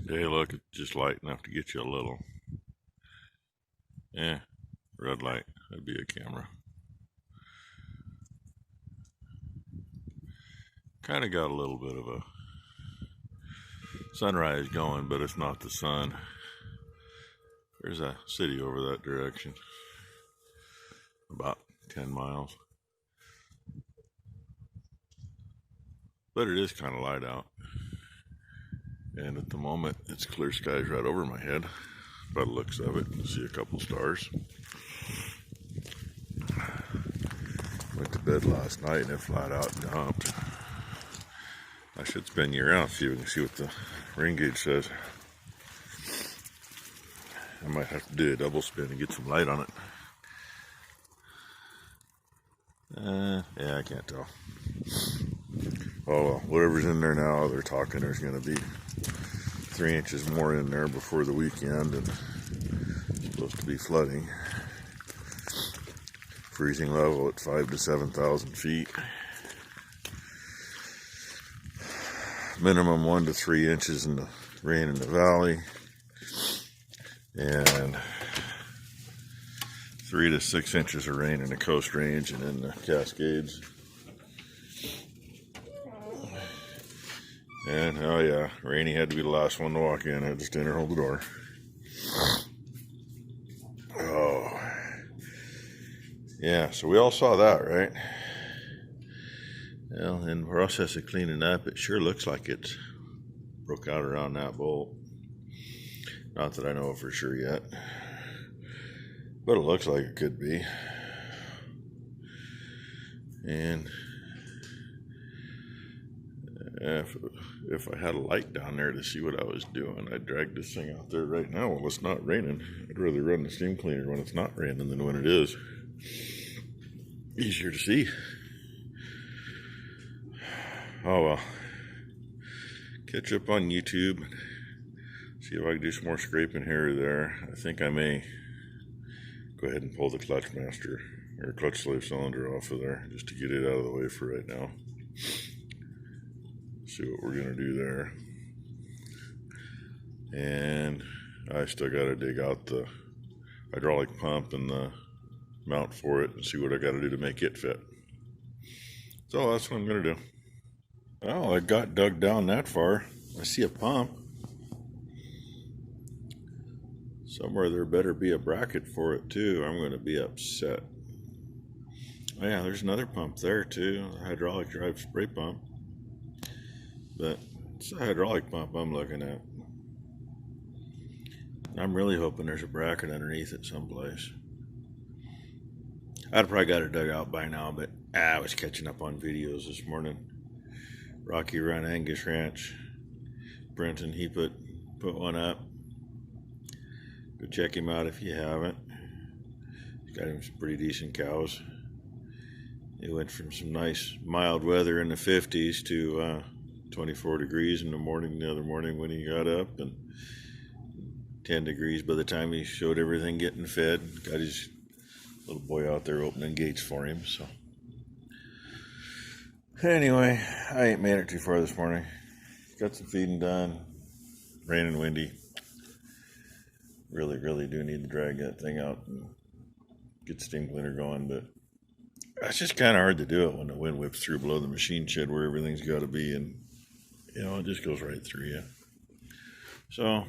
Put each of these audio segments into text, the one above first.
Hey, look, it's just light enough to get you a little. Yeah, red light. That'd be a camera. Kind of got a little bit of a sunrise going, but it's not the sun. There's a city over that direction, about 10 miles. But it is kind of light out. And at the moment, it's clear skies right over my head. By the looks of it, you see a couple stars. Went to bed last night and it flat out dumped. I should spin you around so you can see what the rain gauge says. I might have to do a double spin and get some light on it. Yeah, I can't tell. Oh well, whatever's in there now, they're talking there's going to be 3 inches more in there before the weekend, and it's supposed to be flooding. Freezing level at 5,000 to 7,000 feet. Minimum 1 to 3 inches in the rain in the valley, and 3 to 6 inches of rain in the Coast Range and in the Cascades. And oh yeah, Rainy had to be the last one to walk in. I had to stand there and hold the door. Oh yeah, so we all saw that, right? Well, in the process of cleaning up, it sure looks like it's broke out around that bolt. Not that I know for sure yet, but it looks like it could be. And if I had a light down there to see what I was doing, I'd drag this thing out there right now while it's not raining. I'd rather run the steam cleaner when it's not raining than when it is. Easier to see. Oh well. Catch up on YouTube. See if I can do some more scraping here or there. I think I may go ahead and pull the clutch master or clutch slave cylinder off of there just to get it out of the way for right now. See what we're gonna do there. And I still gotta dig out the hydraulic pump and the mount for it and see what I gotta do to make it fit. So that's what I'm gonna do. Oh, I got dug down that far. I see a pump. Somewhere there better be a bracket for it too. I'm gonna be upset. Oh yeah, there's another pump there too, a hydraulic drive spray pump. But it's a hydraulic pump I'm looking at. I'm really hoping there's a bracket underneath it someplace. I'd probably got it dug out by now, but I was catching up on videos this morning. Rocky Run Angus Ranch. Brenton, he put one up. Go check him out if you haven't. He's got him some pretty decent cows. It went from some nice mild weather in the 50s to 24 degrees in the morning the other morning when he got up, and 10 degrees by the time he showed everything getting fed. Got his little boy out there opening gates for him. So anyway, I ain't made it too far this morning. Got some feeding done. Rain and windy. Really do need to drag that thing out and get the steam cleaner going, but it's just kind of hard to do it when the wind whips through below the machine shed where everything's got to be, and you know, it just goes right through you. So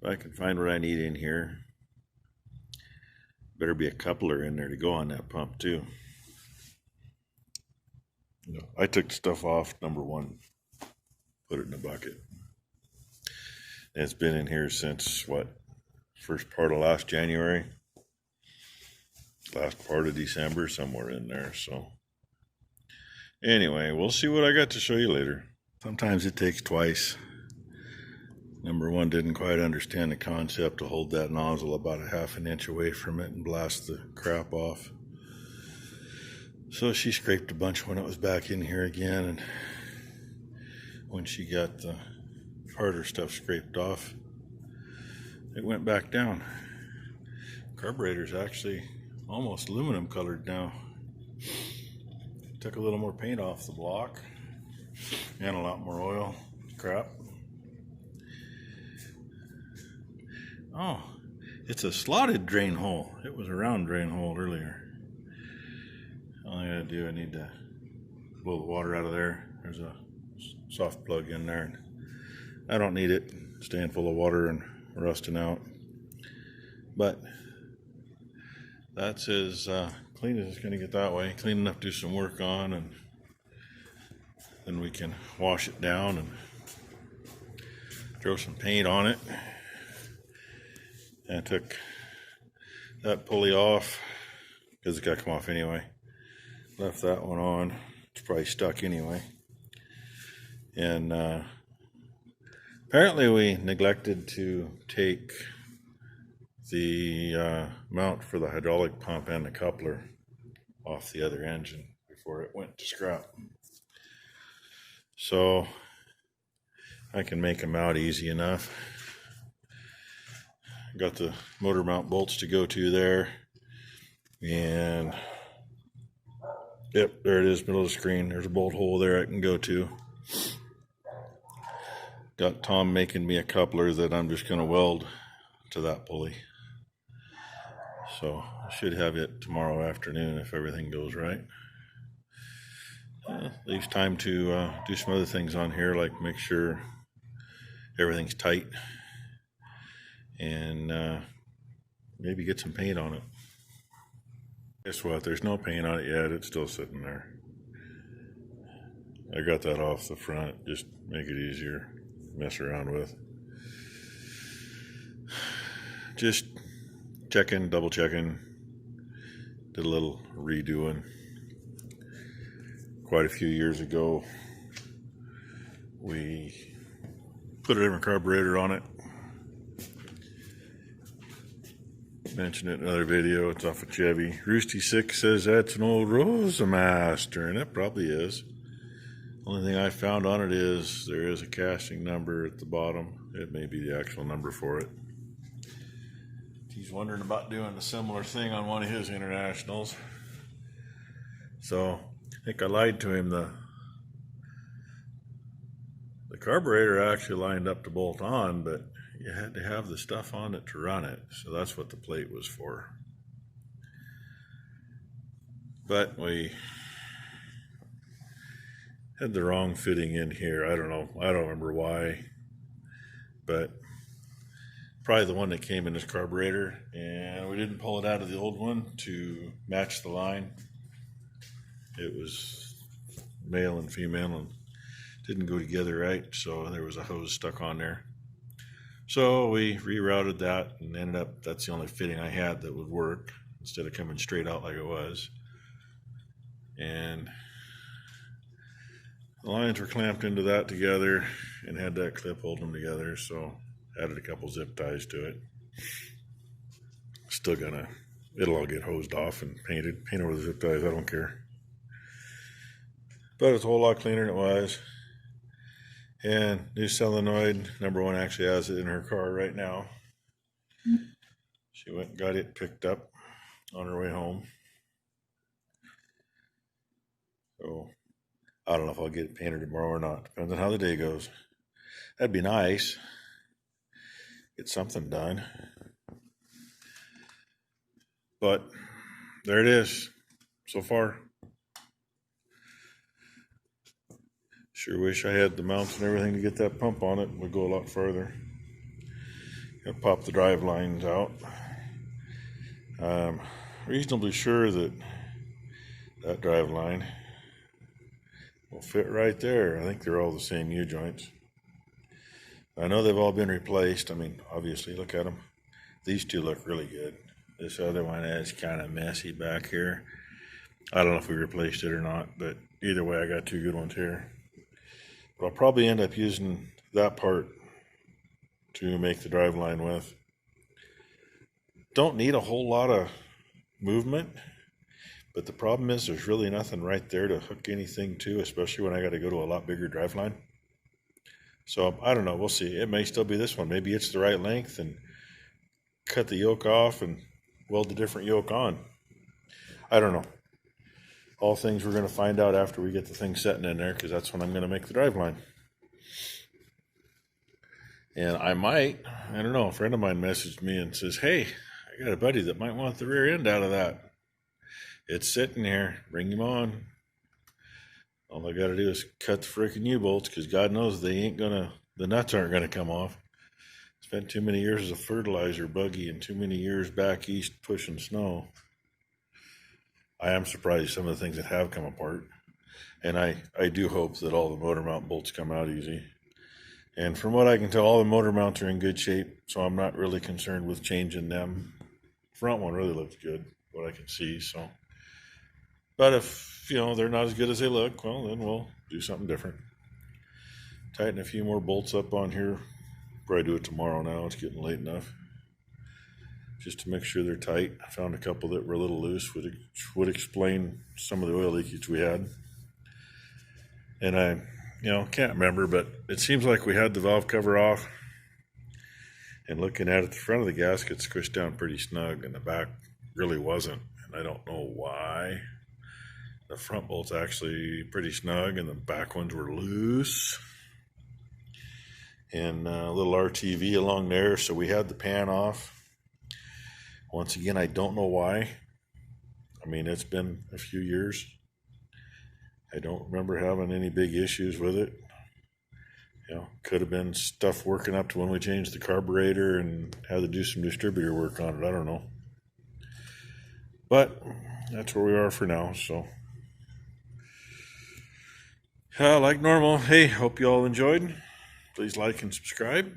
if I can find what I need in here, better be a coupler in there to go on that pump too. You know, I took the stuff off, number one, put it in a bucket. And it's been in here since what, first part of last January, last part of December, somewhere in there. So anyway, we'll see what I got to show you later. Sometimes it takes twice. Number one didn't quite understand the concept to hold that nozzle about a half an inch away from it and blast the crap off. So she scraped a bunch when it was back in here again, and when she got the harder stuff scraped off, it went back down. Carburetor's actually almost aluminum colored now. Took a little more paint off the block and a lot more oil. Crap. Oh, it's a slotted drain hole. It was a round drain hole earlier. All I gotta do, I need to blow the water out of there. There's a soft plug in there. I don't need it staying full of water and rusting out. But that's as clean as it's going to get that way. Clean enough to do some work on, and then we can wash it down and throw some paint on it. And I took that pulley off because it got to come off anyway. Left that one on. It's probably stuck anyway. And apparently we neglected to take the mount for the hydraulic pump and the coupler off the other engine before it went to scrap. So I can make them out easy enough. Got the motor mount bolts to go to there, and yep, there it is, middle of the screen. There's a bolt hole there I can go to. Got Tom making me a coupler that I'm just going to weld to that pulley. So I should have it tomorrow afternoon if everything goes right. Leaves time to do some other things on here, like make sure everything's tight and maybe get some paint on it. Guess what? There's no paint on it yet. It's still sitting there. I got that off the front, just make it easier to mess around with. Just checking, double checking. Did a little redoing. Quite a few years ago, we put a different carburetor on it. Mentioned it in another video. It's off a Chevy. Roosty6 says that's an old Rosamaster, and it probably is. Only thing I found on it is there is a casting number at the bottom. It may be the actual number for it. He's wondering about doing a similar thing on one of his internationals. So I think I lied to him. The carburetor actually lined up to bolt on, but you had to have the stuff on it to run it. So that's what the plate was for. But we had the wrong fitting in here. I don't know. I don't remember why. But probably the one that came in this carburetor. And we didn't pull it out of the old one to match the line. It was male and female and didn't go together right. So there was a hose stuck on there. So we rerouted that and ended up, that's the only fitting I had that would work instead of coming straight out like it was. And the lines were clamped into that together and had that clip holding them together. So added a couple zip ties to it. Still gonna, it'll all get hosed off and painted. Paint over the zip ties, I don't care. But it's a whole lot cleaner than it was. And new solenoid, number one actually has it in her car right now. She went and got it picked up on her way home. So I don't know if I'll get it painted tomorrow or not. Depends on how the day goes. That'd be nice. Get something done. But there it is so far. Sure wish I had the mounts and everything to get that pump on it. It would go a lot further. Gonna pop the drive lines out. Reasonably sure that that drive line will fit right there. I think they're all the same U-joints. I know they've all been replaced. I mean, obviously, look at them. These two look really good. This other one is kind of messy back here. I don't know if we replaced it or not, but either way, I got two good ones here. But I'll probably end up using that part to make the drive line with. Don't need a whole lot of movement, but the problem is there's really nothing right there to hook anything to, especially when I got to go to a lot bigger drive line. So I don't know, we'll see. It may still be this one. Maybe it's the right length and cut the yoke off and weld the different yoke on. I don't know. All things we're going to find out after we get the thing setting in there, because that's when I'm going to make the drive line. And I might I don't know, a friend of mine messaged me and says, hey, I got a buddy that might want the rear end out of that. It's sitting here. Bring him on. All I got to do is cut the freaking U-bolts, because God knows the nuts aren't going to come off. Spent too many years as a fertilizer buggy and too many years back east pushing snow. I am surprised some of the things that have come apart. And I do hope that all the motor mount bolts come out easy. And from what I can tell, all the motor mounts are in good shape, so I'm not really concerned with changing them. Front one really looks good, what I can see, so. But if, they're not as good as they look, well, then we'll do something different. Tighten a few more bolts up on here. Probably do it tomorrow now, it's getting late enough. Just to make sure they're tight. I found a couple that were a little loose, which would explain some of the oil leakage we had. And I, can't remember, but it seems like we had the valve cover off. And looking at it, the front of the gasket squished down pretty snug, and the back really wasn't. And I don't know why. The front bolt's actually pretty snug, and the back ones were loose. And a little RTV along there, so we had the pan off. Once again, I don't know why. I mean, it's been a few years. I don't remember having any big issues with it. Could have been stuff working up to when we changed the carburetor and had to do some distributor work on it. I don't know. But that's where we are for now, so. Like normal, hey, hope you all enjoyed. Please like and subscribe.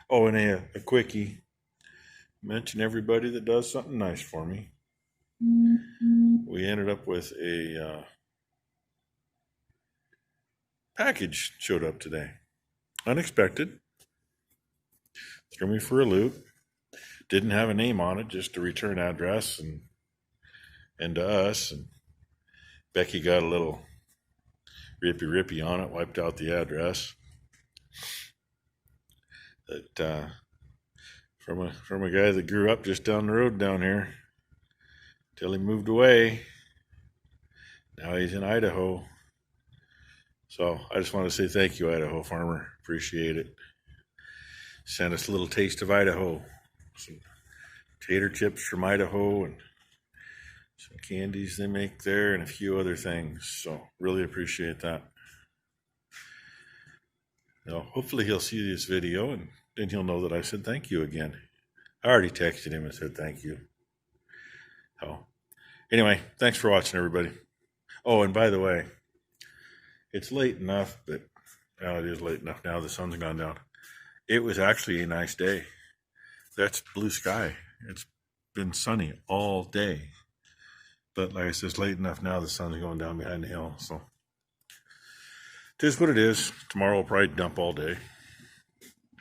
Oh, and a quickie. Mention everybody that does something nice for me. We ended up with a package showed up today. Unexpected. Threw me for a loop. Didn't have a name on it, just a return address and to us. And Becky got a little rippy on it, wiped out the address. That from a guy that grew up just down the road down here till he moved away. Now he's in Idaho. So I just want to say thank you, Idaho farmer. Appreciate it. Sent us a little taste of Idaho. Some tater chips from Idaho and some candies they make there and a few other things. So really appreciate that. Hopefully he'll see this video and then he'll know that I said thank you again. I already texted him and said thank you. So anyway, thanks for watching, everybody. Oh, and by the way, it's late enough, but it is late enough now. The sun's gone down. It was actually a nice day. That's blue sky. It's been sunny all day. But like I said, it's late enough now. The sun's going down behind the hill. So it is what it is. Tomorrow will probably dump all day.